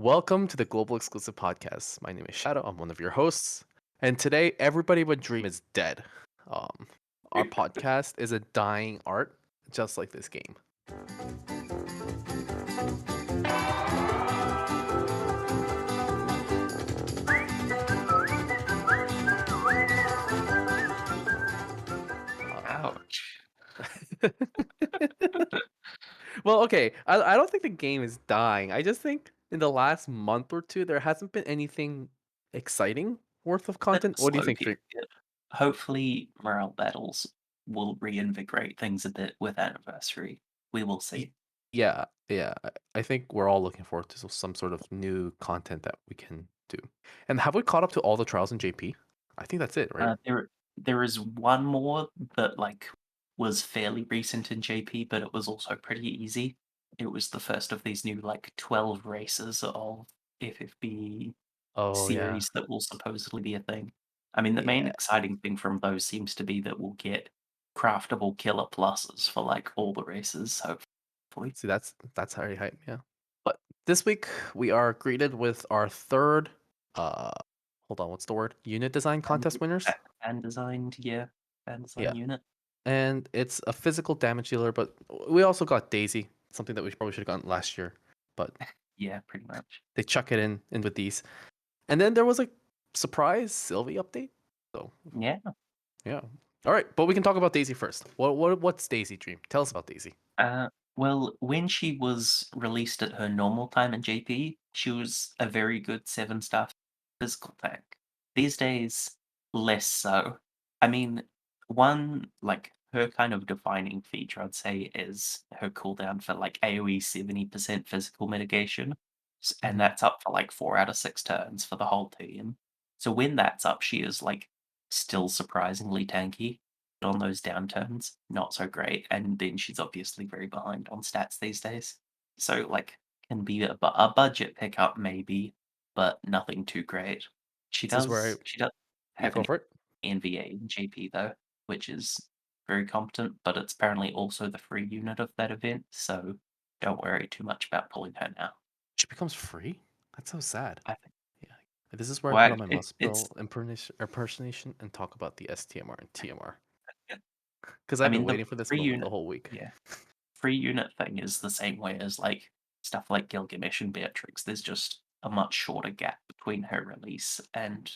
Welcome to the Global Exclusive Podcast. My name is Shadow. I'm one of your hosts. And today, everybody but Dream is dead. Um, our podcast is a dying art, just like this game. Um, Ouch. well, okay. I don't think the game is dying. I just think in the last month or two, there hasn't been anything exciting worth of Bit content. What do you slow think, Dream? period. Hopefully, morale battles will reinvigorate things a bit with Anniversary. We will Y- see. Yeah, yeah. I think we're all looking forward to some sort of new content that we can do. And have we caught up to all the trials in JP? I think that's it, right? There is one more that was fairly recent in JP, but it was also pretty easy. It was the first of these new 12 races of FFBE Oh yeah, series that will supposedly be a thing. I mean, the main yeah. exciting thing from those seems to be that we'll get craftable killer pluses for all the races, hopefully. See, that's very hype. Yeah. But this week we are greeted with our third. Uh, hold on, what's the word? Unit design And contest winners. fan designed, yeah, fan design Yeah, unit. and it's a physical damage dealer, but we also got Daisy, something that we probably should have gotten last year, but Yeah, pretty much. they chuck it in with these. And then there was a surprise Sylvie update. So Yeah. yeah. All right, but we can talk about Daisy first. What's Daisy Dream? Tell us about Daisy. Well, when she was released at her normal time in JP, she was a very good 7-star physical tank. These days, less so. I mean, her kind of defining feature, I'd say, is her cooldown for AoE 70% physical mitigation. And Mhm. that's up for 4 out of 6 turns for the whole team. So when that's up, she is still surprisingly tanky on those downturns, not so great. And then she's obviously very behind on stats these days. So, can be a budget pickup maybe, but nothing too great. This is where She does you have go an for it. NVA in GP though, which is very competent, but it's apparently also the free unit of that event, so don't worry too much about pulling her now. She becomes free. That's so sad. I think. Yeah. This is where I put Well, on my it's it's Muspel impersonation and talk about the STMR and TMR. Because I I've been mean the waiting for this free moment the unit whole week. yeah. Free unit thing is the same way as stuff like Gilgamesh and Beatrix. There's just a much shorter gap between her release and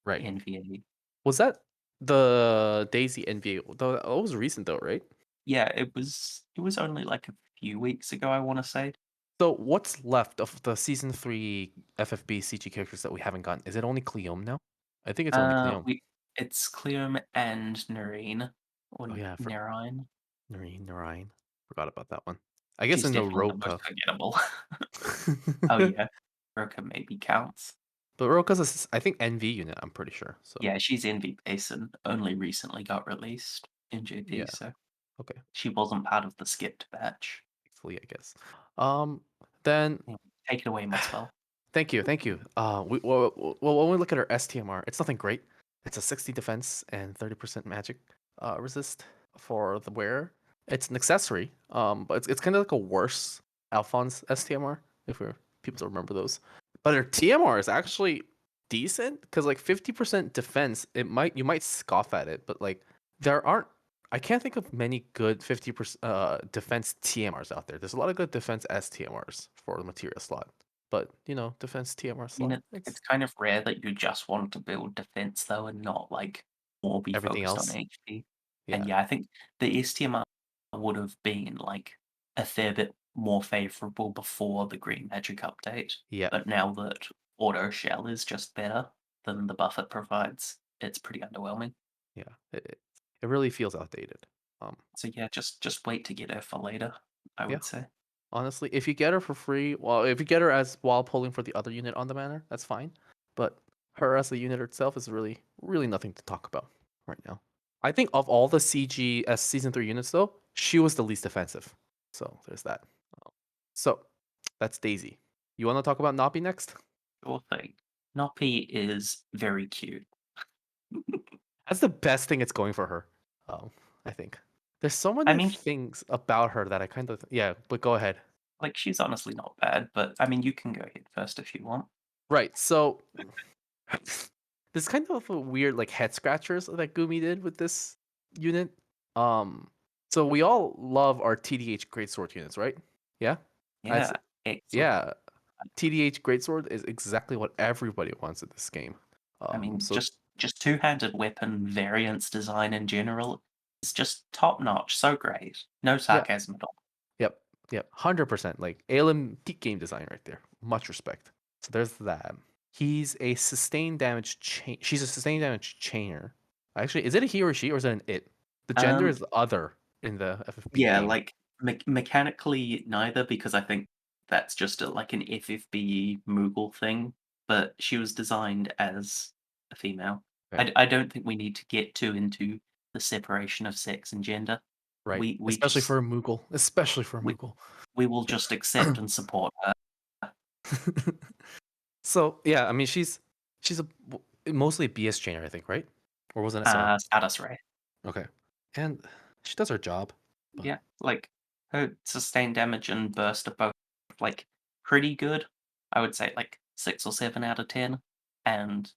Right. NVA. Was that the Daisy NVA? Though that was recent though, right? Yeah, it was only a few weeks ago, I want to say. So what's left of the season 3 FFB CG characters that we haven't gotten? Is it only Cleome now? I think it's only Cleome. We It's Cleum and Noreen or Oh yeah, for Nerine. Narine. Forgot about that one. I guess She's in the definitely the most Roka. forgettable. Oh yeah, Roka maybe counts. But Roka's I think NV unit, I'm pretty sure. So Yeah, she's Envy Basin. Only recently got released in JP, yeah. so Okay. she wasn't part of the skipped batch. Thankfully, I guess. Um then Yeah, take it away, Muspel. thank you, thank you. When we look at our STMR, it's nothing great. It's a 60 defense and 30% magic resist for the wearer. It's an accessory, but it's kind of like a worse Alphonse STMR if we're people to remember those. But her TMR is actually decent because like 50% defense, you might scoff at it, but like there aren't. I can't think of many good 50% defense TMRs out there. There's a lot of good defense STMRs for the material slot. But defense TMR I mean, slot. it's It's kind of rare that you just want to build defense though, and not more be everything focused on else. HP. And Yeah. yeah, I think the STMR would have been a fair bit more favorable before the Green Magic update, Yeah. but now that Auto Shell is just better than the buff it provides, it's pretty underwhelming. Yeah. It really feels outdated. Um. So yeah, just wait to get her for later, I Yeah. would say. Honestly, if you get her for free, well, if you get her as while pulling for the other unit on the banner, that's fine. But her as a unit itself is really nothing to talk about right now. I think of all the CGS season 3 units though, she was the least offensive. So there's that. So that's Daisy. You want to talk about Noppy next? Sure thing. Noppy is very cute. That's the best thing it's going for her. I think there's so I many mean, things about her that I kind of yeah. But go ahead. Like, she's honestly not bad, but, I mean, you can go ahead first if you want. Right. So this kind of a weird like head scratchers that Gumi did with this unit. Um, so we all love our TDH greatsword units, right? Yeah. That's Yeah, excellent. yeah. TDH greatsword is exactly what everybody wants in this game. I mean, So just two-handed weapon variants design in general is just top-notch, so great. No yeah, sarcasm at all. yep, yep, 100%. Like Alim peak game design right there. Much respect. So there's that. He's a sustained damage chain. She's a sustained damage chainer. Actually, is it a he or she or is it an it? The gender Um, is other in the FFBE yeah, game. like, mechanically, neither, because I think that's just like an FFBE Moogle thing, but she was designed as a female. Okay. I don't think we need to get too into the separation of sex and gender. Right. We Especially for just a Moogle. Especially for a we Moogle. we will just accept and support her. So yeah, I mean she's a mostly a BS chainer, I think, right? Or was it SR? Status Ray. Okay. And she does her job. But Yeah, like, her sustained damage and burst are both, like, pretty good. I would say, like, 6 or 7 out of 10, and,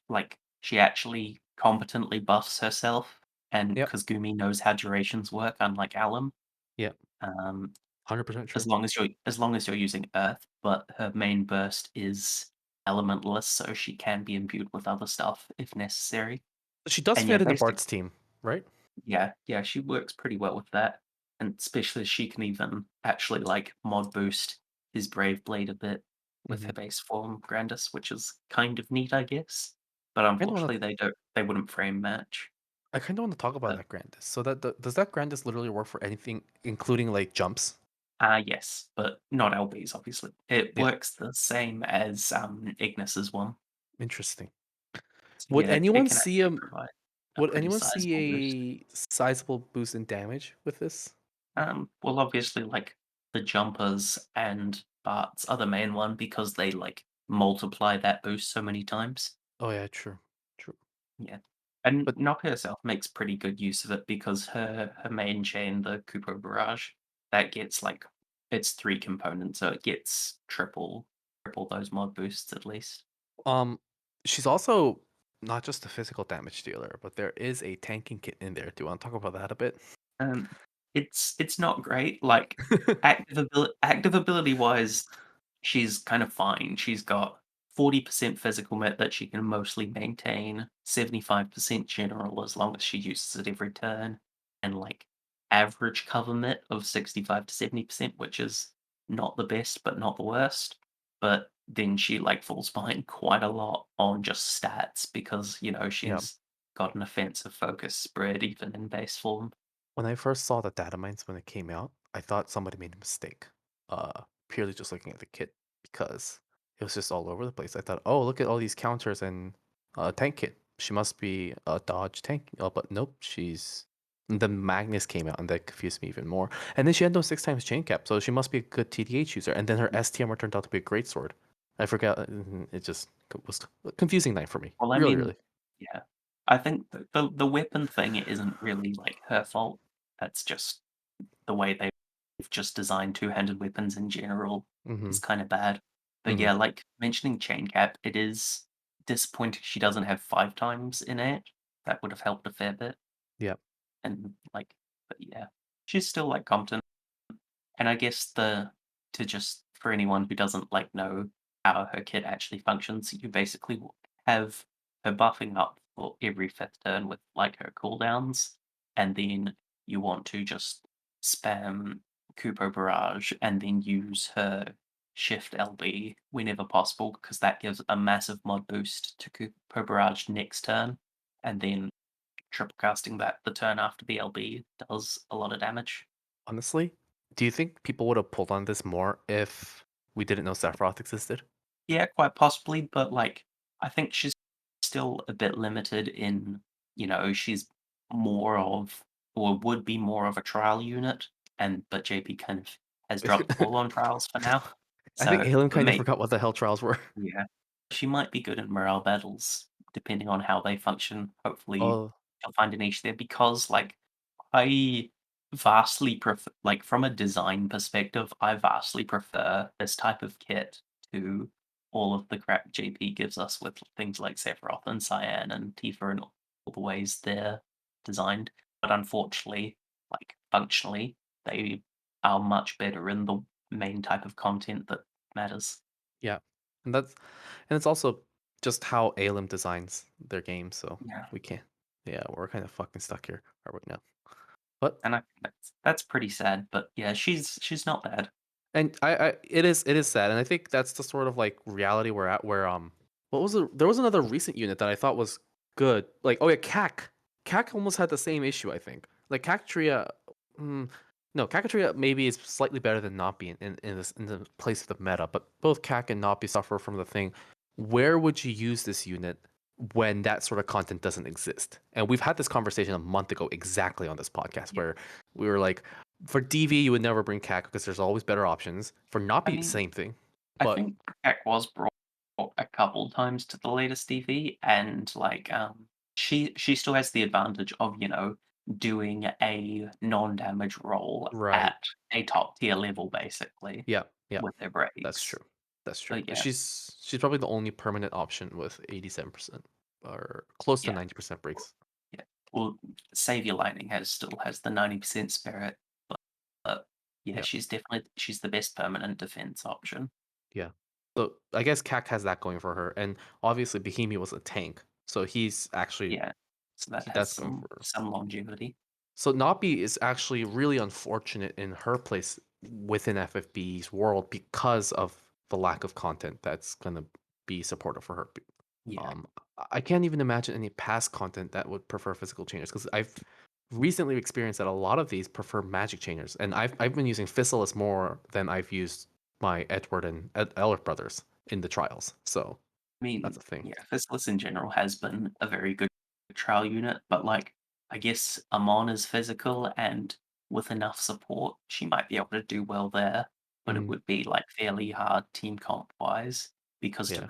like, she actually competently buffs herself, and yep. Kazumi knows how durations work, unlike Alum, Yep. um, 100% true. as long as you're using Earth, but her main burst is elementless, so she can be imbued with other stuff if necessary. She does And yeah, fit in the basic Bart's team, right? yeah, she works pretty well with that, and especially she can even actually, like, mod boost his Brave Blade a bit with Hmm. her base form Grandis, which is kind of neat, I guess, but I kind of want unfortunately, to. they wouldn't frame match. I kind of want to talk about But, that Grandis. So does that Grandis literally work for anything, including like jumps? yes, but not LBs, obviously. It Yeah. works the same as, Ignis's one. Interesting. So, Would yeah, it anyone can see actually provide a would pretty anyone sizable boost. see a sizable boost in damage with this? Well, obviously, like, the jumpers and Bart's are the main one because they, like, multiply that boost so many times. Oh yeah, true. True. Yeah. And But Noppy herself makes pretty good use of it because her main chain, the Kupo Barrage, that gets, like, it's 3 components, so it gets triple those mod boosts at least. um she's also not just a physical damage dealer, but there is a tanking kit in there. Do you want to talk about that a bit? Um, it's not great, like, active ability-wise, she's kind of fine. She's got 40% physical met that she can mostly maintain, 75% general as long as she uses it every turn, and, like, average cover met of 65 to 70%, which is not the best, but not the worst. But then she, like, falls behind quite a lot on just stats because, Yeah. she's got an offensive focus spread even in base form. When I first saw the data mines when it came out, I thought somebody made a mistake. Purely just looking at the kit because it was just all over the place. I thought, oh, look at all these counters and tank kit. She must be a dodge tank. Oh, but nope, she's. And then Magnus came out and that confused me even more. And then she had no 6 times chain cap, so she must be a good TDH user. And then her STMR turned out to be a great sword. I forgot. It just was a confusing night for me. Well, I Really, mean, really. yeah. I think the weapon thing isn't really, like, her fault. That's just the way they've just designed two-handed weapons in general Mm-hmm. is kinda bad. But Mm-hmm. yeah, like, mentioning chain cap, it is disappointing she doesn't have 5 times in it. That would have helped a fair bit, Yeah. and, like, but yeah. She's still, like, competent. And I guess the to just for anyone who doesn't, like, know how her kit actually functions, you basically have her buffing up for every 5th turn with, like, her cooldowns, and then you want to just spam Kupo Barrage and then use her Shift LB whenever possible, because that gives a massive mod boost to Kupo Barrage next turn, and then triple casting that the turn after the LB does a lot of damage. Honestly, do you think people would have pulled on this more if we didn't know Sephiroth existed? Yeah, quite possibly, but, like, I think she's still a bit limited in, she's more of or would be more of a trial unit, but JP kind of has dropped the ball on trials for now. I think So, Alim but kind of forgot what the hell trials were. yeah, she might be good in morale battles depending on how they function. Hopefully, Oh, she'll find a niche there because, like, I vastly prefer like, from a design perspective, I vastly prefer this type of kit to all of the crap JP gives us with things like Sephiroth and Cyan and Tifa and all the ways they're designed. But unfortunately, like, functionally, they are much better in the main type of content that matters. Yeah, and that's and it's also just how ALM designs their games, so Yeah. we can't. Yeah, we're kind of fucking stuck here, are we now? But And I think that's pretty sad, but yeah, she's not bad. and it is sad, and I think that's the sort of like reality we're at. Where what was there was another recent unit that I thought was good. Like oh yeah, CAC. CAC almost had the same issue. I think like Cactria. Mm, no, Cacatria maybe is slightly better than Noppy in the place of the meta, but both CAC and Noppy suffer from the thing. Where would you use this unit when that sort of content doesn't exist? And we've had this conversation a month ago exactly on this podcast Yeah. where we were like, for DV, you would never bring CAC because there's always better options. For I Noppy, mean, same thing. I But think Protect was brought a couple times to the latest TV, and she still has the advantage of doing a non-damage roll right, at a top tier level, basically, yeah, yeah, with her that's breaks. true. That's true. But yeah, She's probably the only permanent option with 87% or close to yeah, 90% breaks. yeah. Well, Savior Lightning still has the 90% spirit, but yeah, Yeah, she's the best permanent defense option. yeah. So I guess CAC has that going for her, and obviously Bohemia was a tank, so he's actually Yeah, so that has that's going some for her. some longevity. So Nabi is actually really unfortunate in her place within FFB's world because of the lack of content that's gonna be supportive for her. Yeah, Um, I can't even imagine any past content that would prefer physical chainers because I've recently experienced that a lot of these prefer magic chainers, and I've been using Physalis more than I've used my Edward and Elric brothers in the trials. So I that's mean, a thing. yeah, Fizzless in general has been a very good trial unit, but like, I guess Amon is physical, and with enough support, she might be able to do well there, but it Mm, would be like fairly hard team comp wise because to yeah.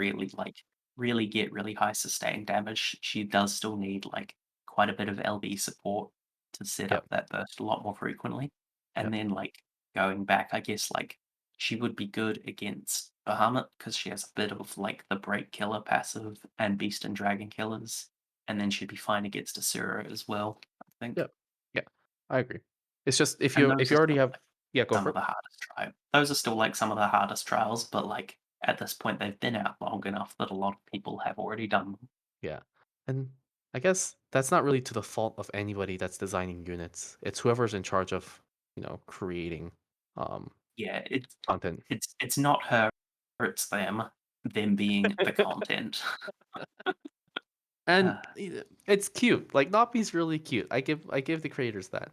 really get really high sustained damage, she does still need like quite a bit of LB support to set Yep. up that burst a lot more frequently. And Yep. then like going back, I guess like she would be good against Bahamut because she has a bit of like the Break Killer passive and Beast and Dragon Killers, and then she'd be fine against Asura as well, I think. Yep. Yeah. I agree. It's just And if those are you already still have like yeah, go some for of it. the hardest those are still like some of the hardest trials, but like at this point they've been out long enough that a lot of people have already done them. Yeah. And I guess that's not really to the fault of anybody that's designing units. It's whoever's in charge of, creating um Yeah, content. it's not her, it's them being the content. And Uh, it's cute. Like Noppy's really cute. I give the creators that.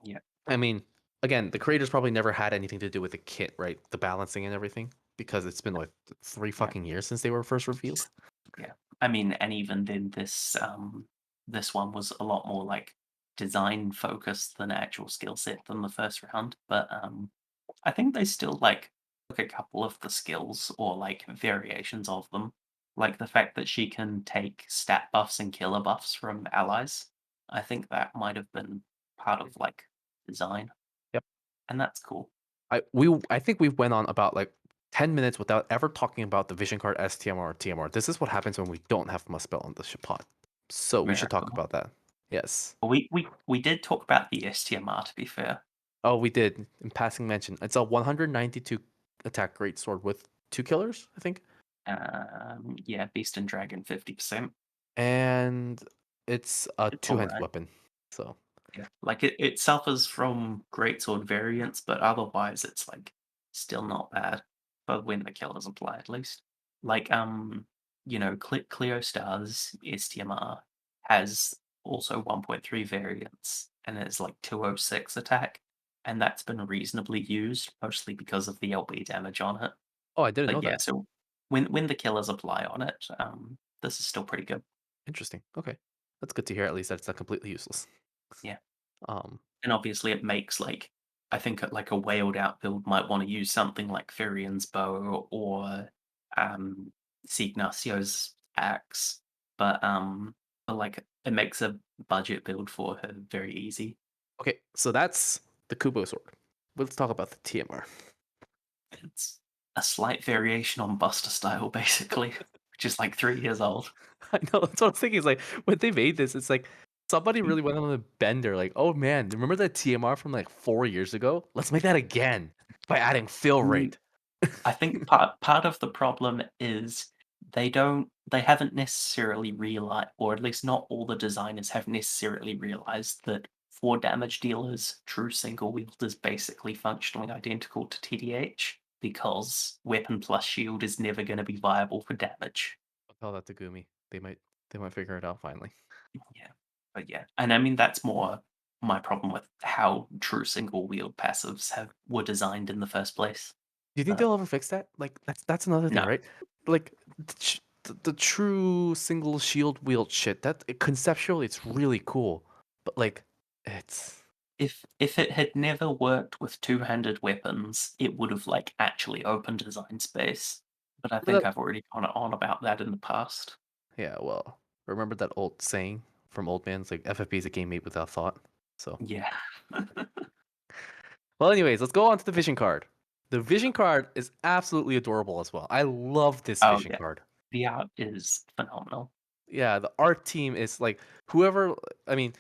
yeah, I mean, again, the creators probably never had anything to do with the kit, right? The balancing and everything because it's been like 3 yeah. fucking years since they were first revealed. Yeah. I mean, and even then this one was a lot more like design focused than actual skill set than the first round. But I think they still like took a couple of the skills or like variations of them. Like the fact that she can take stat buffs and killer buffs from allies. I think that might have been part of like design. Yep. And that's cool. I think we went on about like 10 minutes without ever talking about the vision card STMR or TMR. This is what happens when we don't have Muspel on the pod. So we should talk Miracle. about that. Yes. We did talk about the STMR to be fair. Oh, we did in passing mention. It's a 192 attack great sword with 2 killers, I think. Yeah, Beast and Dragon 50%. And it's a It's two-handed alright. weapon. So, Yeah. Like it suffers from greatsword variants, but otherwise it's like still not bad. But when the killers apply at least. Like Cleo Star's STMR has also 1.3 variants and it's like 206 attack. And that's been reasonably used, mostly because of the LB damage on it. oh, I didn't know But yeah, that. so when the killers apply on it, this is still pretty good. Interesting. Okay. That's good to hear at least that it's not completely useless. Yeah. Um, And obviously it makes I think like a whaled out build might want to use something like Firian's bow or um Signacio's axe. But like it makes a budget build for her very easy. Okay, so that's the Kupo sword. Let's talk about the TMR. It's a slight variation on Buster style, basically, which is like 3 years old. I know that's what I was thinking. Is like when they made this, it's like somebody really went on a bender. Like, oh man, remember that TMR from like 4 years ago? Let's make that again by adding fill I mean, rate. I think part of the problem is they haven't necessarily realized, or at least not all the designers have necessarily realized that for damage dealers, true single wield is basically functionally identical to TDH because weapon plus shield is never going to be viable for damage. I'll tell that to Gumi. They might figure it out finally. Yeah, but yeah, and I mean that's more my problem with how true single wield passives have were designed in the first place. Do you think But they'll ever fix that? Like that's another thing, no, right? Like the true single shield wield shit. Conceptually it's really cool, but like it's if it had never worked with two-handed weapons, it would have like actually opened design space. But I remember think that. I've already gone on about that in the past. Yeah, well, remember that old saying from old man's like FFB is a game made without thought. So Yeah. well, anyways, let's go on to the vision card. The vision card is absolutely adorable as well. I love this Oh vision yeah, card. the art is phenomenal. Yeah, the art team is like whoever. I mean,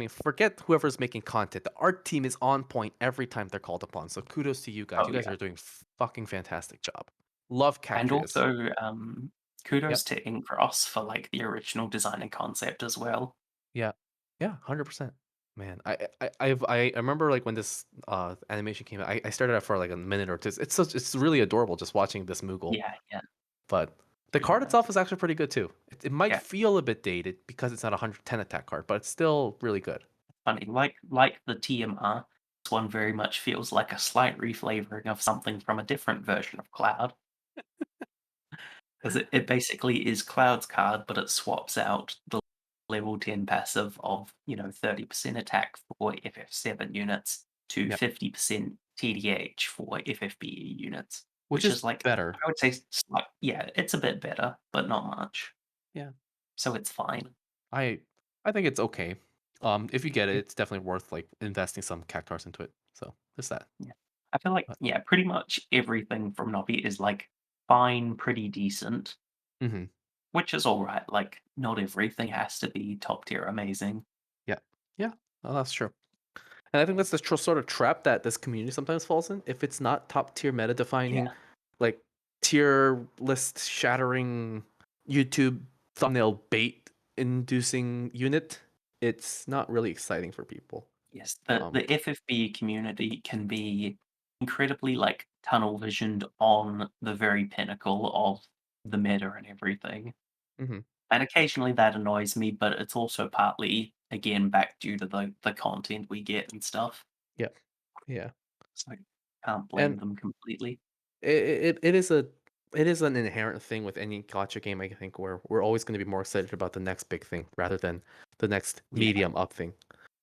forget whoever's making content. The art team is on point every time they're called upon. So kudos to you guys. Oh You guys yeah, are doing fucking fantastic job. Love and Cactrius. also kudos Yep. to Inkross for like the original design and concept as well. Yeah. Yeah. 100%. Man, I remember like when this animation came out. I started out for like a minute or two. It's really adorable just watching this Moogle. Yeah, yeah, But the really card nice. itself is actually pretty good too. It might Yeah, feel a bit dated because it's not a 110 attack card, but it's still really good. funny. Like the TMR, this one very much feels like a slight reflavoring of something from a different version of Cloud. Because it basically is Cloud's card, but it swaps out the level 10 passive of, 30% attack for FF7 units to Yeah, 50% TDH for FFBE units, which which is is like, better. I would say, yeah, it's a bit better, but not much. Yeah, So it's fine. I I think it's okay. If you get it, Yeah. it's definitely worth like investing some cactars into it. So there's that. Yeah. I feel like, But yeah, pretty much everything from Noppy is like fine, pretty decent, hmm which is all right. Like, not everything has to be top tier amazing. yeah, yeah, well, that's true. And I think that's the sort of trap that this community sometimes falls in. If it's not top tier meta defining, Yeah. like tier list shattering YouTube thumbnail bait inducing unit, it's not really exciting for people. Yes, Um, the FFB community can be incredibly like tunnel visioned on the very pinnacle of the meta and everything. mhm, And occasionally that annoys me, but it's also partly again back due to the content we get and stuff. yeah, yeah, So can't blame and them completely. it is an inherent thing with any gotcha game. I think where we're always going to be more excited about the next big thing rather than the next Yeah, medium up thing.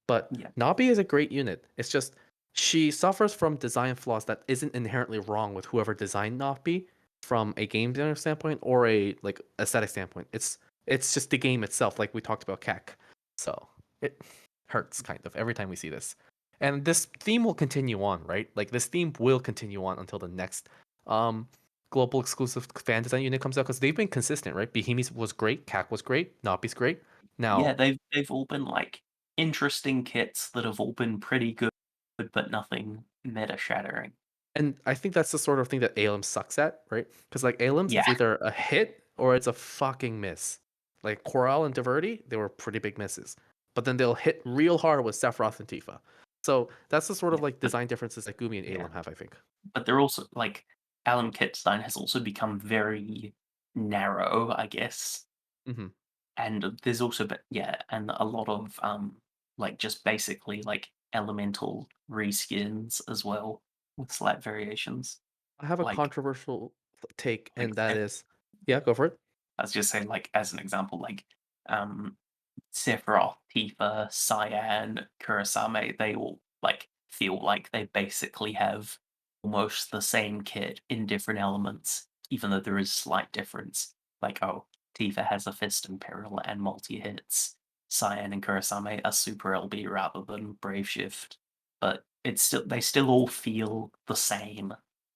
But yeah, Nabi is a great unit. It's just she suffers from design flaws that isn't inherently wrong with whoever designed Nabi from a game designer standpoint or a like aesthetic standpoint. It's just the game itself, like we talked about CAC. So it hurts kind of every time we see this. And this theme will continue on, right? Like this theme will continue on until the next um global exclusive fan design unit comes out because they've been consistent, right? Behemoth was great, CAC was great, Nabi's great. yeah. Now They've all been like interesting kits that have all been pretty good, but nothing meta shattering. and I think that's the sort of thing that ALM sucks at, right? Because like ALM's, Yeah, it's either a hit or it's a fucking miss. Like Coral and Diverti, they were pretty big misses, but then they'll hit real hard with Sephiroth and Tifa. So that's the sort of yeah, like design differences that Gumi and yeah. ALM have, I think. But they're also like Alan Kitstein has also become very narrow, I guess. hmm And there's also yeah, and a lot of like just basically like elemental reskins as well with slight variations. I have a Like controversial take, like and that is, yeah, go for it. I was just saying like as an example, like um Sephiroth, Tifa, Cyan, Kurasame, they all like feel like they basically have almost the same kit in different elements, even though there is slight difference. Like, oh, Tifa has a Fist and Peril and multi hits. Cyan and Kurosame are Super LB rather than Brave Shift, but it's still they still all feel the same.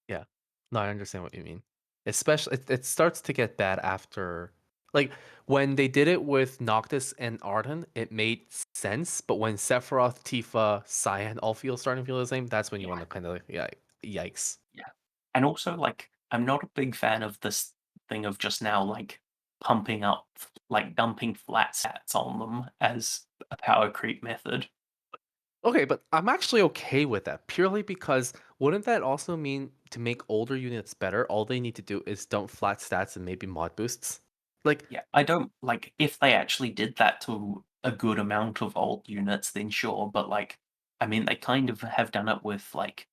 Yeah. No, I understand what you mean. Especially, it starts to get bad after, like, when they did it with Noctis and Arden, it made sense. But when Sephiroth, Tifa, Cyan all starting to feel the same, that's when you Yeah, want to kind of, yeah, yikes. yeah. And also, like, I'm not a big fan of this thing of just now, like, pumping up, like, dumping flat stats on them as a power creep method. Okay, but I'm actually okay with that purely because wouldn't that also mean to make older units better, all they need to do is dump flat stats and maybe mod boosts? Like, Yeah, I don't like if they actually did that to a good amount of old units, then sure. But like, I mean, they kind of have done it with like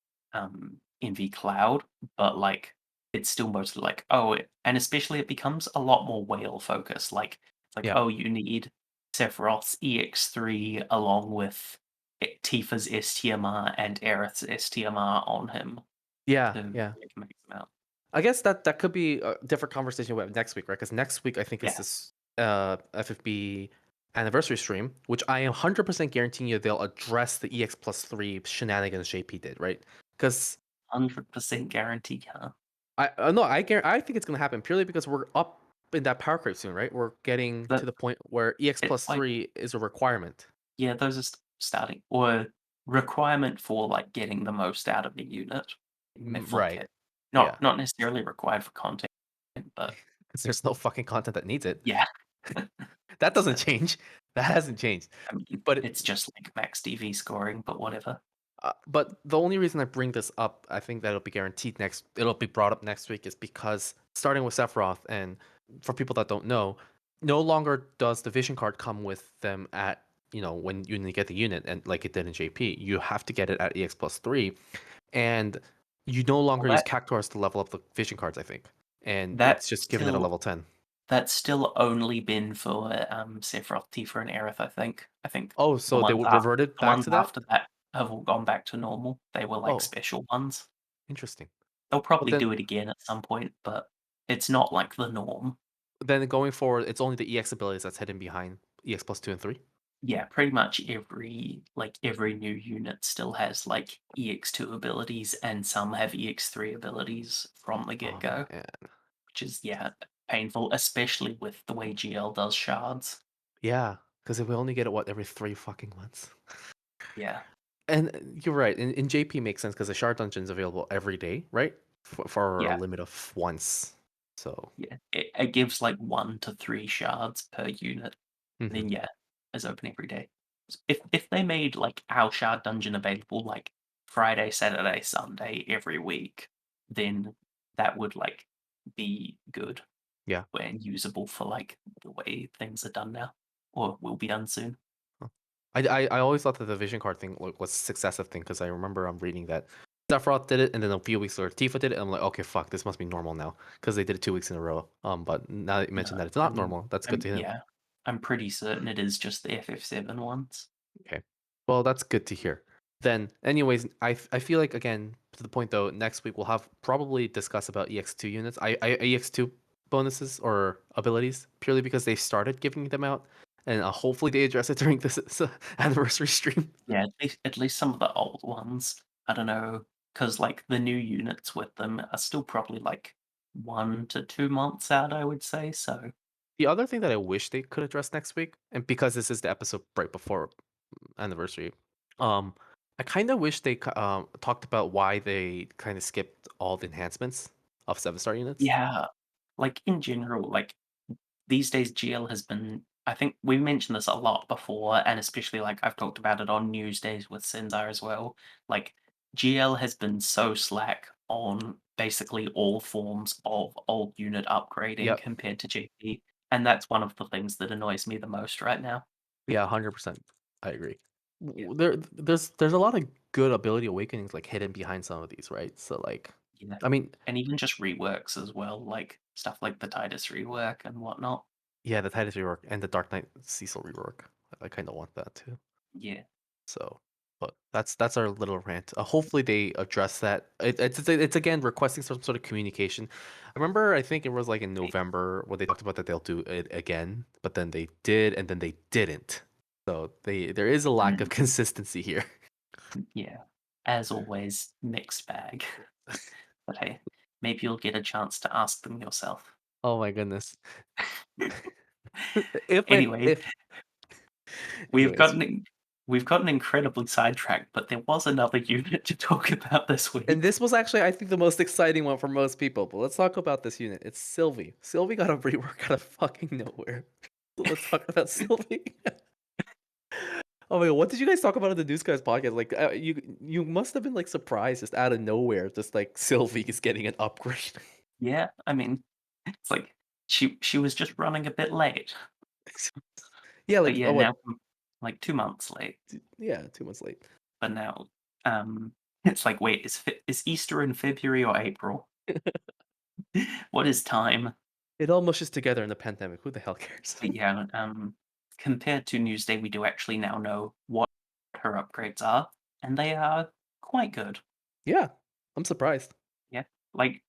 Envy Cloud, but like it's still mostly like and especially it becomes a lot more whale focused. Like it's like yeah, oh, you need Sephiroth's EX3 along with Tifa's STMR and Aerith's STMR on him yeah, to yeah. like, make them out. I guess that could be a different conversation we have next week, right? Because next week I think is Yeah, this FFB anniversary stream, which I am 100% guaranteeing you they'll address the EX plus 3 shenanigans JP did, right? Because 100% guarantee, huh? I no, I think it's gonna happen purely because we're up in that power creep soon, right? We're getting to But the point where EX it's plus like 3 is a requirement. yeah, those are starting or requirement for, like, getting the most out of the unit in their full Right. kit. Yeah. Not necessarily required for content, but Because there's no fucking content that needs it. yeah. That doesn't So, change. That hasn't changed. I mean, But it's just like max DV scoring, but whatever. but the only reason I bring this up, I think that'll be guaranteed next. It'll be brought up next week, is because starting with Sephiroth, and for people that don't know, no longer does the vision card come with them at when you get the unit, and like it did in JP, you have to get it at EX plus 3, and you no Well, longer use Cactuars to level up the vision cards, I think, and that it's just given it a still level 10. that's still only been for, Sephiroth, Tifa, and Aerith, I think. I think Oh, the so they ones would after revert it the back ones to that? after that have all gone back to normal. They were, like, Oh, special ones. interesting. They'll But probably then do it again at some point, but it's not like the norm. then going forward, it's only the EX abilities that's hidden behind EX plus 2 and 3. Yeah, pretty much every new unit still has like EX2 abilities and some have EX3 abilities from the Oh get-go, man. which is yeah, painful, especially with the way GL does shards. Yeah, because we only get it what every 3 fucking months. Yeah, And you're right. In JP makes sense because the shard dungeon's available every day, right? For a yeah, limit of once. So, yeah. It gives like 1 to 3 shards per unit. mhm. Then yeah, is open every day. If they made like our shard dungeon available like Friday, Saturday, Sunday every week, then that would like be good Yeah. and usable for like the way things are done now, or will be done soon. Huh. I always thought that the vision card thing was a successive thing because I remember I'm reading that Sephiroth did it, and then a few weeks later Tifa did it. And I'm like, okay, fuck, this must be normal now because they did it 2 weeks in a row. But now that you No, mentioned that it's not I'm, normal, that's good to hear. yeah, I'm pretty certain it is just the FF7 ones. Okay. Well, that's good to hear. Then, anyways, I feel like, again, to the point though, next week we'll have probably discuss about EX2 units. EX2 bonuses or abilities purely because they started giving them out, and hopefully they address it during this anniversary stream. Yeah, at least some of the old ones. I don't know, because like the new units with them are still probably like 1 to 2 months out, I would say. So The other thing that I wish they could address next week, and because this is the episode right before anniversary, um, I kind of wish they talked about why they kind of skipped all the enhancements of 7-star units. yeah, like in general, like these days GL has been I think we've mentioned this a lot before, and especially like I've talked about it on news days with Senzar as well. Like GL has been so slack on basically all forms of old unit upgrading Yep. compared to GP. And that's one of the things that annoys me the most right now. Yeah, 100%. I agree. Yeah. There's a lot of good ability awakenings like hidden behind some of these, right? So like, Yeah. I mean, And even just reworks as well, like stuff like the Titus rework and whatnot. yeah, the Titus rework and the Dark Knight Cecil rework. I kind of want that too. Yeah. So, but that's our little rant. Hopefully they address that. It's again requesting some sort of communication. I remember I think it was like in Right. November where they talked about that they'll do it again, but then they did and then they didn't. So there is a lack of Mm, consistency here. yeah. As always, mixed bag. But hey, maybe you'll get a chance to ask them yourself. Oh my goodness. If I Anyway, if we've anyways, gotten we've gotten incredibly sidetracked, but there was another unit to talk about this and week. this was actually, I think, the most exciting one for most people, but let's talk about this unit. It's Sylvie. Sylvie got a rework out of fucking nowhere. So let's talk about Sylvie. Oh my god, what did you guys talk about in the News Guys podcast? Like, you must have been like surprised just out of nowhere, just like Sylvie is getting an upgrade. Yeah, I mean, it's like she was just running a bit late, Yeah, but like yeah, oh now what? like 2 months late. Yeah, 2 months late. But now, it's like, wait, is Easter in February or April? What is time? It all mushes together in the pandemic. Who the hell cares? But yeah, compared to Newsday, we do actually now know what her upgrades are, and they are quite good. Yeah, I'm surprised. Yeah, like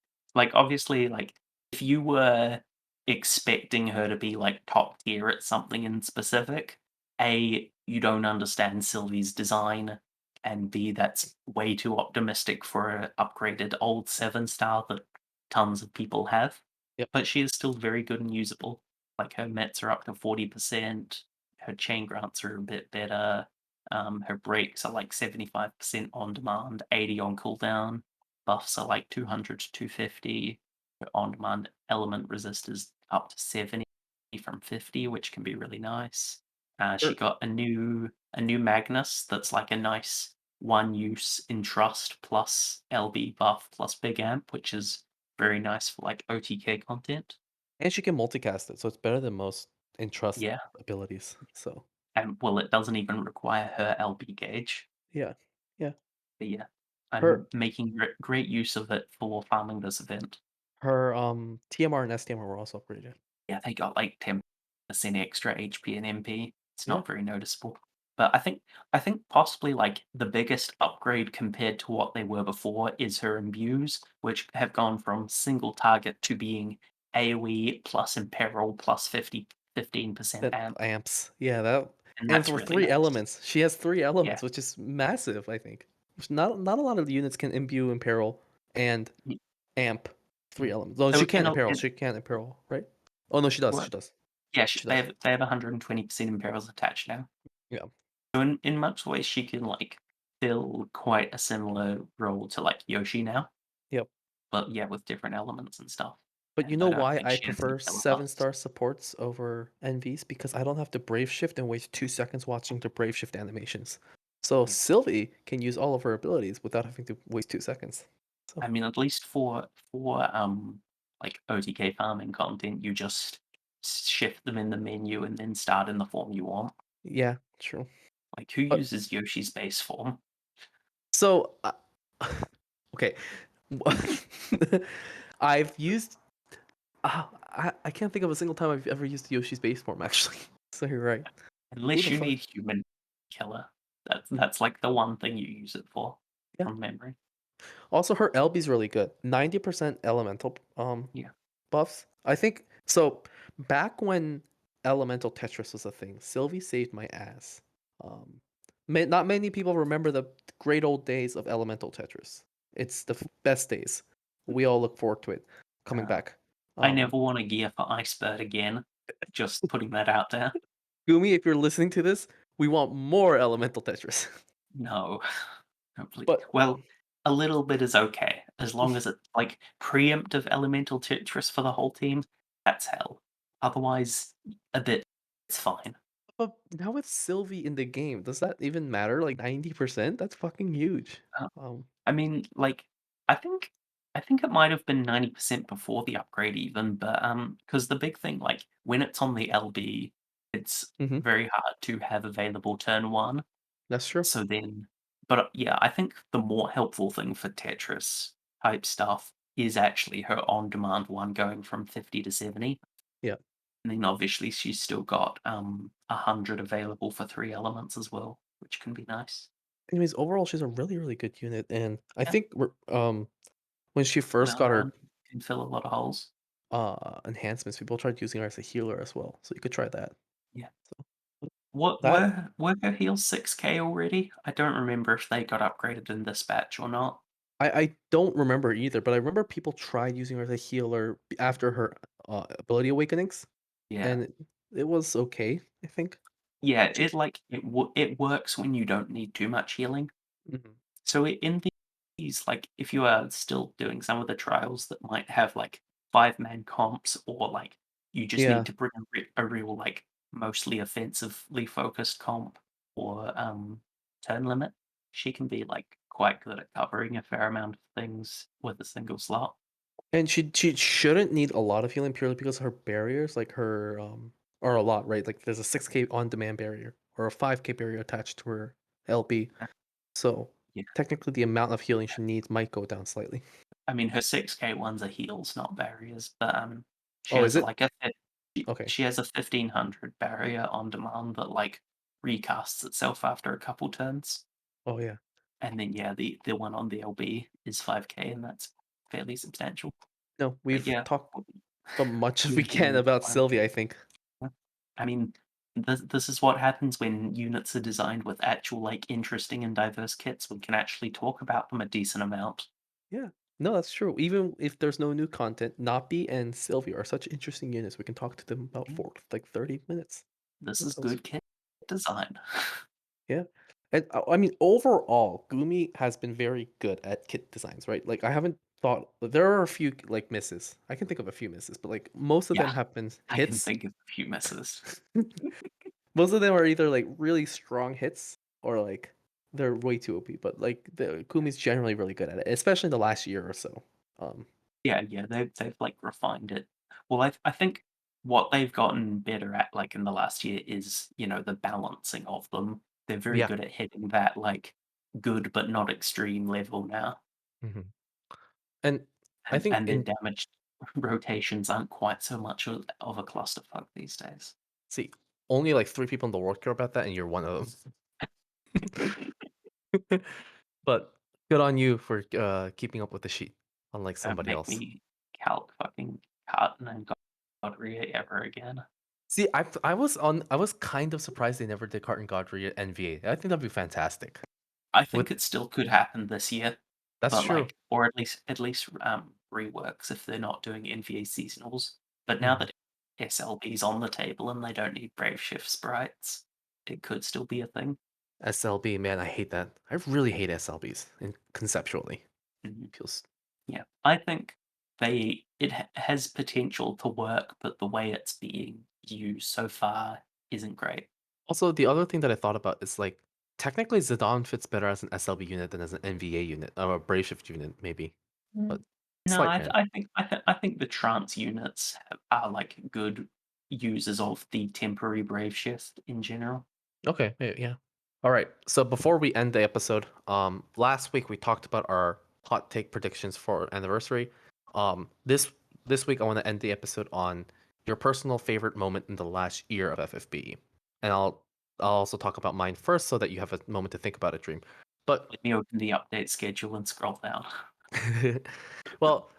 obviously, like if you were expecting her to be like top tier at something in specific, A, you don't understand Sylvie's design, and B, that's way too optimistic for an upgraded old 7 star that tons of people have. Yep. But she is still very good and usable. Like her mets are up to 40%, her chain grants are a bit better, her breaks are like 75% on demand, 80 on cooldown. Buffs are like 200 to 250. Your on-demand element resist is up to 70 from 50, which can be really nice. She Er, got a new Magnus that's like a nice one use Entrust plus LB buff plus Big Amp, which is very nice for like OTK content. and she can multicast it, so it's better than most entrust Yeah, abilities. So and well, it doesn't even require her LB gauge. yeah, yeah. But yeah, Her I'm making great use of it for farming this event. her TMR and STMR were also upgraded. Yeah, they got like 10% extra HP and MP. It's Yeah. not very noticeable. But I think possibly like the biggest upgrade compared to what they were before is her imbues, which have gone from single target to being AoE plus imperil plus 15% That amp. amps. Yeah, that And and that's for really 3 nice. elements. She has 3 Yeah. elements, which is massive, I think. Which not a lot of the units can imbue imperil and y- amp 3 Yeah. elements. No, So she can't imperil. She can't imperil, right? Oh no, she does. She what? does. Yeah, She they does. have 120% imperils attached now. Yeah. So in much ways, she can like fill quite a similar role to like Yoshi now, Yep. but yeah, with different elements and stuff. But you And know I don't why think I she has any prefer killer buffs. 7-star supports over NVs? Because I don't have to brave shift and waste 2 seconds watching the brave shift animations. So Yeah. Sylvie can use all of her abilities without having to waste 2 seconds. So I mean, at least for like OTK farming content, you just shift them in the menu and then start in the form you want. yeah, true. Like who But uses Yoshi's base form? so okay. I've used I can't think of a single time I've ever used Yoshi's base form actually. So you're right. Who Unless the you fuck? need human killer. That's like the one thing you use it for Yeah. from memory. Also, her LB's really good. 90% elemental Yeah. buffs. I think so. Back when elemental Tetris was a thing, Sylvie saved my ass. Um, not many people remember the great old days of elemental Tetris. It's the best days. We all look forward to it coming Uh, back. I Um, never want to gear for Icebird again. Just putting that out there. Gumi, if you're listening to this, we want more elemental Tetris. No. No, please. But Well, a little bit is okay, as long as it's like preemptive elemental Tetris for the whole team, that's hell. Otherwise, a bit it's fine. but now with Sylvie in the game, does that even matter? Like 90%? That's fucking huge. Uh, Um, I mean, like, I think I think it might have been 90% before the upgrade even, but, because the big thing, like, when it's on the LB, it's mhm, very hard to have available turn 1. that's true. So then yeah, I think the more helpful thing for Tetris type stuff is actually her on-demand one going from 50 to 70, Yeah. and then obviously she's still got, 100 available for 3 elements as well, which can be nice. Anyways, overall, she's a really, really good unit, and I Yeah, think when she first got her can fill a lot of holes. enhancements, people tried using her as a healer as well, so you could try that. Yeah. So What That were her heels 6K already? I don't remember if they got upgraded in this batch or not. I don't remember either, but I remember people tried using her as a healer after her ability awakenings, Yeah. and it was okay. I think. Yeah, She, it works when you don't need too much healing. mhm. So in these, like, if you are still doing some of the trials that might have like 5-man comps, or like you just need Yeah, to bring a real like mostly offensively focused comp, or turn limit, she can be like quite good at covering a fair amount of things with a single slot. and she shouldn't need a lot of healing purely because her barriers, like her are a lot, right? Like there's a 6K on demand barrier or a 5K barrier attached to her LB. Uh, So Yeah, technically, the amount of healing she needs might go down slightly. I mean her 6K ones are heals, not barriers, but she Oh, is has it? like a Okay. she has a 1500 barrier on demand that like recasts itself after a couple turns. Oh yeah. And then yeah, the one on the LB is 5K, and that's fairly substantial. No, But we've yeah, talked the much as you're we can doing about fine. Sylvia, I think. I mean, this is what happens when units are designed with actual like interesting and diverse kits. We can actually talk about them a decent amount. Yeah. No, that's true. Even if there's no new content, Noppy and Sylvia are such interesting units. We can talk to them about Yeah, for like 30 minutes. this is That was good kit design. yeah. And I mean, overall, Gumi has been very good at kit designs, right? Like I haven't thought there are a few like misses. I can think of a few misses, but like most of Yeah, them have been I can hits. think of a few misses. Most of them are either like really strong hits or like they're way too OP. But like the Gumi's generally really good at it, especially in the last year or so. Um, Yeah, yeah, they've like refined it. Well, I think what they've gotten better at, like in the last year, is the balancing of them. They're very yeah. good at hitting that like good but not extreme level now, Mhm. And I and think and their in damage rotations aren't quite so much of a clusterfuck these days. see only like 3 people in the world care about that, and you're one of them. But good on you for keeping up with the sheet, unlike Don't somebody make else. me calc fucking Carton and Godria ever again. See, I was kind of surprised they never did Cart and Godfrey at NVA. I think that'd be fantastic. I With think it still could happen this year, that's but true. like, or at least reworks if they're not doing NVA seasonals. But now Mhm. that SLB's on the table and they don't need Brave Shift sprites, it could still be a thing. SLB, man, I hate that. I really hate SLBs in conceptually. Mhm. Feels Yeah, I think it has potential to work, but the way it's being used so far isn't great. also the other thing that I thought about is like technically Zidane fits better as an SLB unit than as an NVA unit or a Brave Shift unit, maybe. But Mm. No, slight I, th- rant. I think I think the trance units are like good users of the temporary brave shift in general. Okay, yeah. All right. So before we end the episode, last week we talked about our hot take predictions for anniversary. This week I want to end the episode on your personal favorite moment in the last year of FFBE, and I'll also talk about mine first so that you have a moment to think about it, Dream. But Let me open the update schedule and scroll down. well,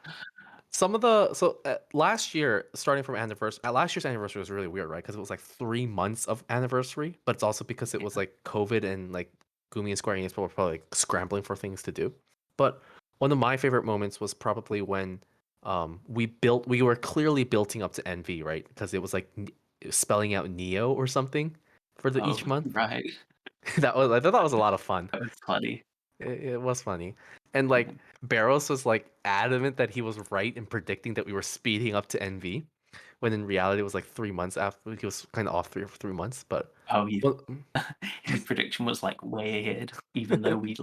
some of the last year, starting from anniversary, last year's anniversary was really weird, right? Because it was like 3 months of anniversary, but it's also because it was Yeah. like COVID and like Gumi and Square Enix were probably like scrambling for things to do. But one of my favorite moments was probably when we were clearly building up to NV, right? Because it was like spelling out Neo or something for the Oh, each month. right. I thought that was a lot of fun. That was funny. It was funny. And like Yeah. Barros was like adamant that he was right in predicting that we were speeding up to NV, when in reality it was like 3 months after he was kind of off 3 months. But Oh, yeah. well, His prediction was like way ahead, even though we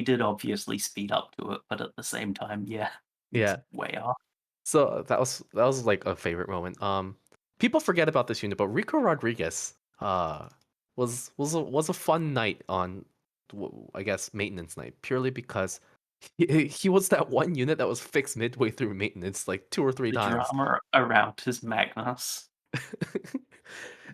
did obviously speed up to it, but at the same time, yeah, he was yeah. way off. So that was like a favorite moment. People forget about this unit, but Rico Rodriguez was a fun night on I guess maintenance night purely because he was that one unit that was fixed midway through maintenance like 2 or 3 times. The drama around his Magnus.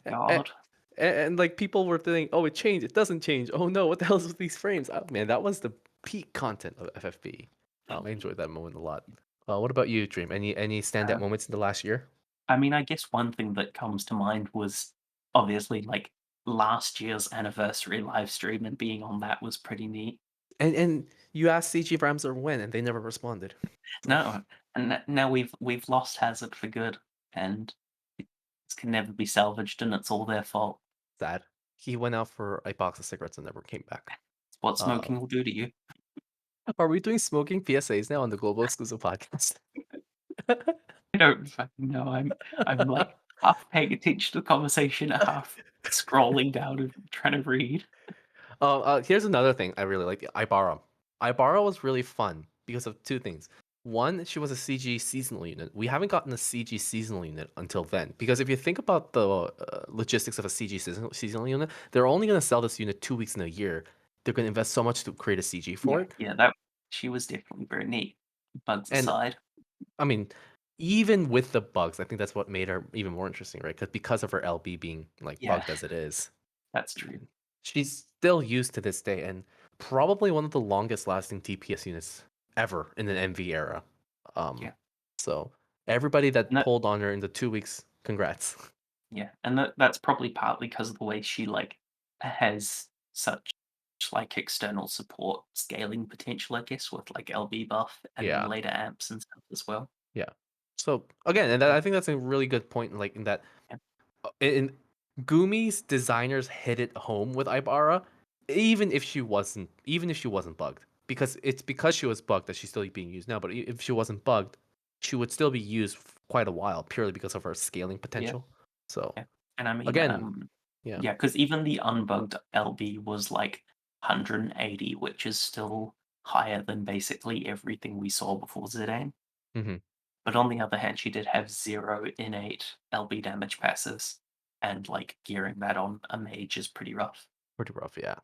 and, God. and like people were thinking, oh, it changed. It doesn't change. Oh no, what the hell is with these frames? Oh man, that was the peak content of FFB. I enjoyed that moment a lot. What about you, Dream? Any standout Uh, moments in the last year? I mean, I guess one thing that comes to mind was obviously, like, last year's anniversary live stream and being on that was pretty neat. And you asked CG Ramser when, and they never responded. So No, and now we've lost Hazard for good, and it can never be salvaged, and it's all their fault. sad. He went out for a box of cigarettes and never came back. It's what Uh, smoking will do to you. are we doing smoking PSAs now on the Global Exclusive Podcast? I don't fucking know. I'm like half paying attention to the conversation, half scrolling down and trying to read. Oh, here's another thing I really like. Ibarra. Ibarra was really fun because of two things. One, she was a CG seasonal unit. We haven't gotten a CG seasonal unit until then. Because if you think about the logistics of a CG seasonal unit, they're only going to sell this unit 2 weeks in a year. They're going to invest so much to create a CG for Yeah, it. yeah, that she was definitely very neat. Bugs And aside. I mean, even with the bugs, I think that's what made her even more interesting, right? Because of her LB being like Yeah, bugged as it is. that's I true. mean, she's still used to this day, and probably one of the longest lasting DPS units ever in an MV era. Um, Yeah. so everybody that And that pulled on her in the 2 weeks, congrats. yeah, and that's probably partly because of the way she, like, has such, like, external support scaling potential, I guess, with, like, LB buff and then Yeah, later amps and stuff as well. yeah. So again, and Yeah, I think that's a really good point. Like in that, yeah, in Gumi's designers hit it home with Ibarra, even if she wasn't bugged, because it's because she was bugged that she's still being used now. But if she wasn't bugged, she would still be used for quite a while purely because of her scaling yeah, potential. So yeah. And I mean, again, yeah, yeah, because even the unbugged LB was, like, 180, which is still higher than basically everything we saw before Zidane. hmm But on the other hand, she did have 0 innate LB damage passives, and, like, gearing that on a mage is pretty rough. pretty rough. Yeah,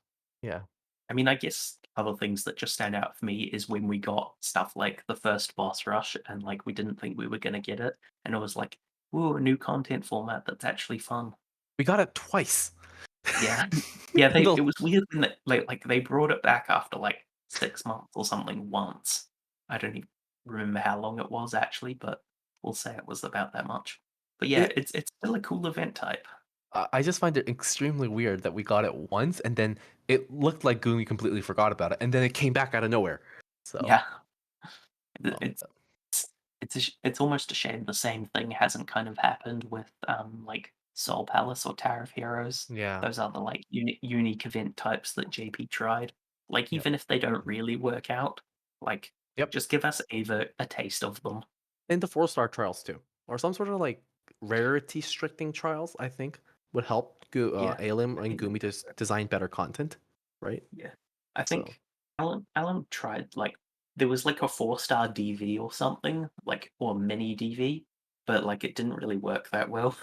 yeah. I mean, I guess other things that just stand out for me is when we got stuff like the first boss rush and, like, we didn't think we were gonna get it, and it was like, "Ooh, a new content format that's actually fun." We got it twice. Yeah. Yeah, In they the it was weird when they brought it back after, like, 6 months or something once. I don't even remember how long it was actually, but we'll say it was about that much. But yeah, it, it's still a cool event type. I just find it extremely weird that we got it once and then it looked like Gumi completely forgot about it and then it came back out of nowhere. So, Yeah. It um, it's almost a shame the same thing hasn't kind of happened with, like, Soul Palace or Tower of Heroes. yeah, Those other, like, unique event types that JP tried. Like, yep, even if they don't really work out, like, yep. just give us either a taste of them. And the 4-star trials too, or some sort of like rarity stricting trials. I think would help Yeah. Alim I and think that Gumi to design better content, right? yeah. I So think Alan tried, like there was, like, a 4-star DV or something, like or mini DV, but, like, it didn't really work that well.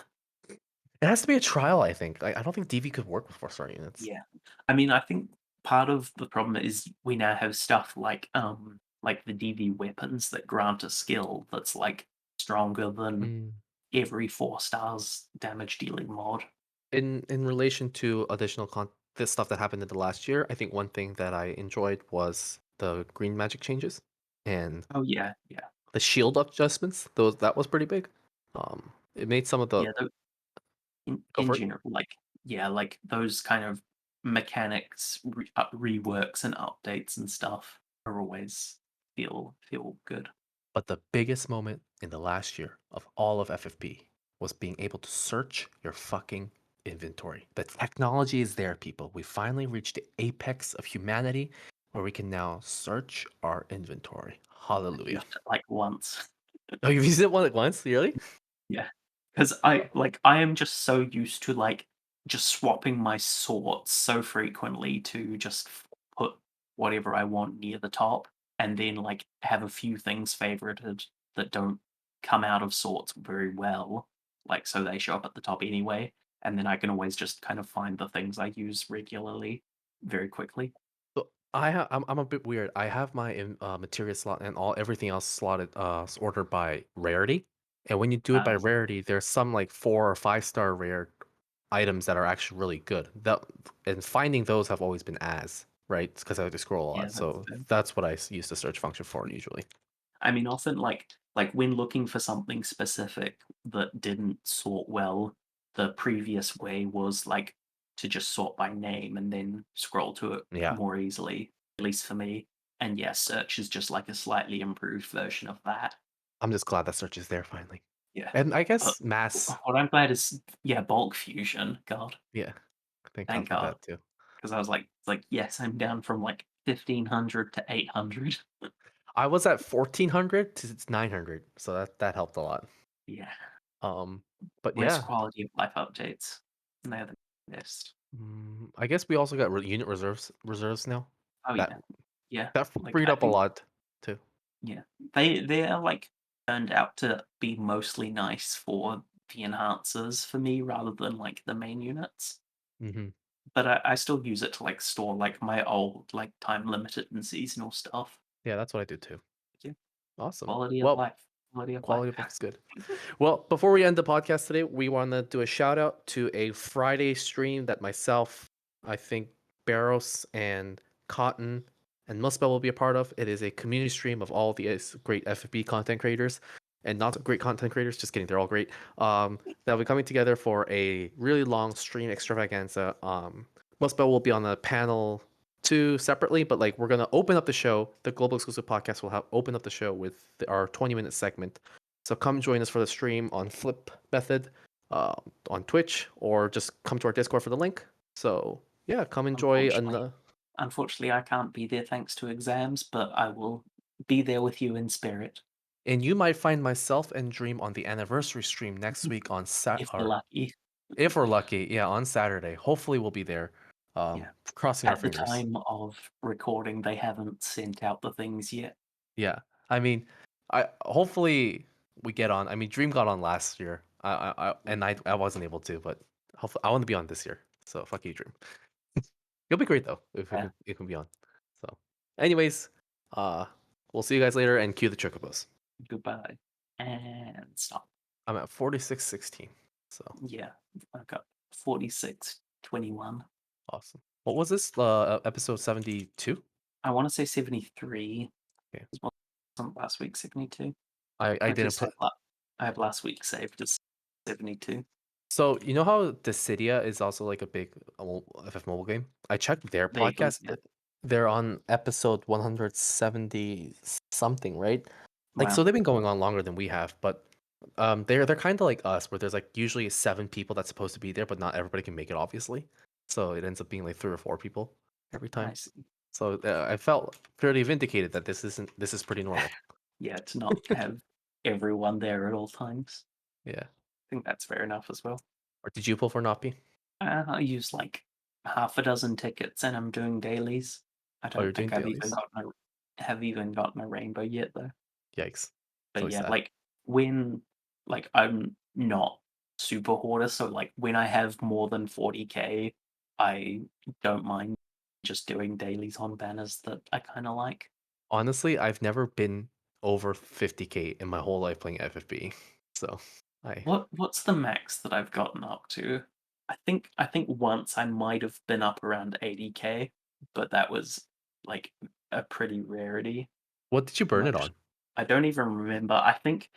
it has to be a trial. I think. I don't think DV could work with 4-star units. Yeah. I mean, I think part of the problem is we now have stuff like the DV weapons that grant a skill that's, like, stronger than Mm. every 4 stars damage dealing mod. In relation to additional this stuff that happened in the last year, I think one thing that I enjoyed was the green magic changes and Oh, yeah, yeah. the shield adjustments. Those that was pretty big. It made some of the Yeah, go in for it. general, like yeah, like, those kind of mechanics, reworks and updates and stuff are always feel good. But the biggest moment in the last year of all of FFP was being able to search your fucking inventory. The technology is there, people. We finally reached the apex of humanity where we can now search our inventory. I've Hallelujah. used it, like, once. Oh, you've used it one at once? Really? Yeah, because I am just so used to, like, just swapping my sorts so frequently to just put whatever I want near the top, and then, like, have a few things favorited that don't come out of sorts very well, like, so they show up at the top anyway, and then I can always just kind of find the things I use regularly very quickly. So I'm a bit weird. I have my materia slot and everything else slotted ordered by rarity. And when you do it by Yeah, rarity, there's some like 4 or 5 star rare items that are actually really good. That and finding those have always been as right because I like to scroll a yeah, lot. that's So fair. that's what I use the search function for usually. I mean, often, like when looking for something specific that didn't sort well, The previous way was like to just sort by name and then scroll to it Yeah, more easily, at least for me. And yeah, search is just like a slightly improved version of that. I'm just glad that search is there finally. Yeah. And I But guess mass. what I'm glad is, yeah, bulk fusion. God, Yeah, thank God thank for God. that too. Because I was like, yes, I'm down from like 1500 to 800. I was at 1400 to 900, so that helped a lot. Yeah. Um, but Where's yeah, quality of life updates? They're the best. I guess we also got unit reserves now. Oh That yeah. Yeah. that Like freed I up a think lot too. yeah. They are like turned out to be mostly nice for the enhancers for me rather than like the main units. Hmm. But I still use it to like store like my old like time limited and seasonal stuff. Yeah, that's what I do too. Yeah. Awesome. Quality of Well, life. Quality of life. quality of life is good. Well, before we end the podcast today, we want to do a shout out to a Friday stream that myself, I think Barros and Cotton and Muspel will be a part of. It is a community stream of all the great FFB content creators and not so great content creators. Just kidding, they're all great. That'll be coming together for a really long stream extravaganza. Muspel will be on the panel two separately, but like we're gonna open up the show. The Global Exclusive Podcast will have open up the show with our 20-minute segment. So come join us for the stream on Flip Method, on Twitch, or just come to our Discord for the link. So yeah, come enjoy. Unfortunately. Unfortunately, I can't be there thanks to exams, but I will be there with you in spirit And you might find myself and Dream on the anniversary stream next week on if we're or lucky. if we're lucky, yeah, on Saturday. Hopefully we'll be there. Yeah. Crossing our At the fingers. time of recording, they haven't sent out the things yet. Yeah, I mean, I hopefully we get on. I mean, Dream got on last year. I wasn't able to, but hopefully I want to be on this year. So fuck you, Dream. You'll be great though if Yeah. you can be on. So, anyways, uh, we'll see you guys later and cue the chocobos. Goodbye. And stop. I'm at 4616. So Yeah. I've got 4621. awesome. What was this? Episode 72. I want to say 73. Okay, Wasn't last week 72? I I didn't just have put. I have last week saved as 72. So you know how Dissidia is also like a big FF mobile game. I checked their Vaguely, podcast. yeah. They're on episode 170 something, right? Like so Wow. they've been going on longer than we have, but they're kind of like us, where there's like usually 7 people that's supposed to be there, but not everybody can make it, obviously. So it ends up being like 3 or 4 people every time. I see. So I felt fairly vindicated that this is pretty normal. Yeah, to not have everyone there at all times. Yeah. I think that's fair enough as well. Or did you pull for Noppy? I use like half a dozen tickets and I'm doing dailies. I Oh, you're don't doing think dailies? have even gotten a rainbow yet though. Yikes. It's But really yeah, sad. like when like I'm not super hoarder, so like when I have more than 40k, I don't mind just doing dailies on banners that I kind of like. Honestly, I've never been over 50k in my whole life playing FFB. So I What's the max that I've gotten up to? I think once I might have been up around 80k, but that was like a pretty rarity. what did you I'm burn it on? I don't even remember. I think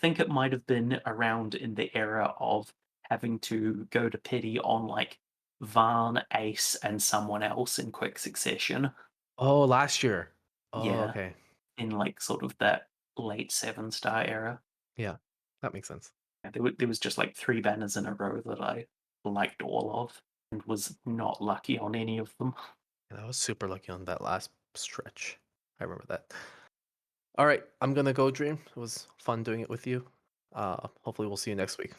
it might have been around in the era of having to go to pity on like Varn, Ace, and someone else in quick succession. Oh, last year. Oh, Yeah, okay. in like sort of that late 7-star era. Yeah, that makes sense. Yeah, there was just like 3 banners in a row that I liked all of and was not lucky on any of them. And I was super lucky on that last stretch. I remember that. All right, I'm gonna go, Dream. It was fun doing it with you. Hopefully we'll see you next week.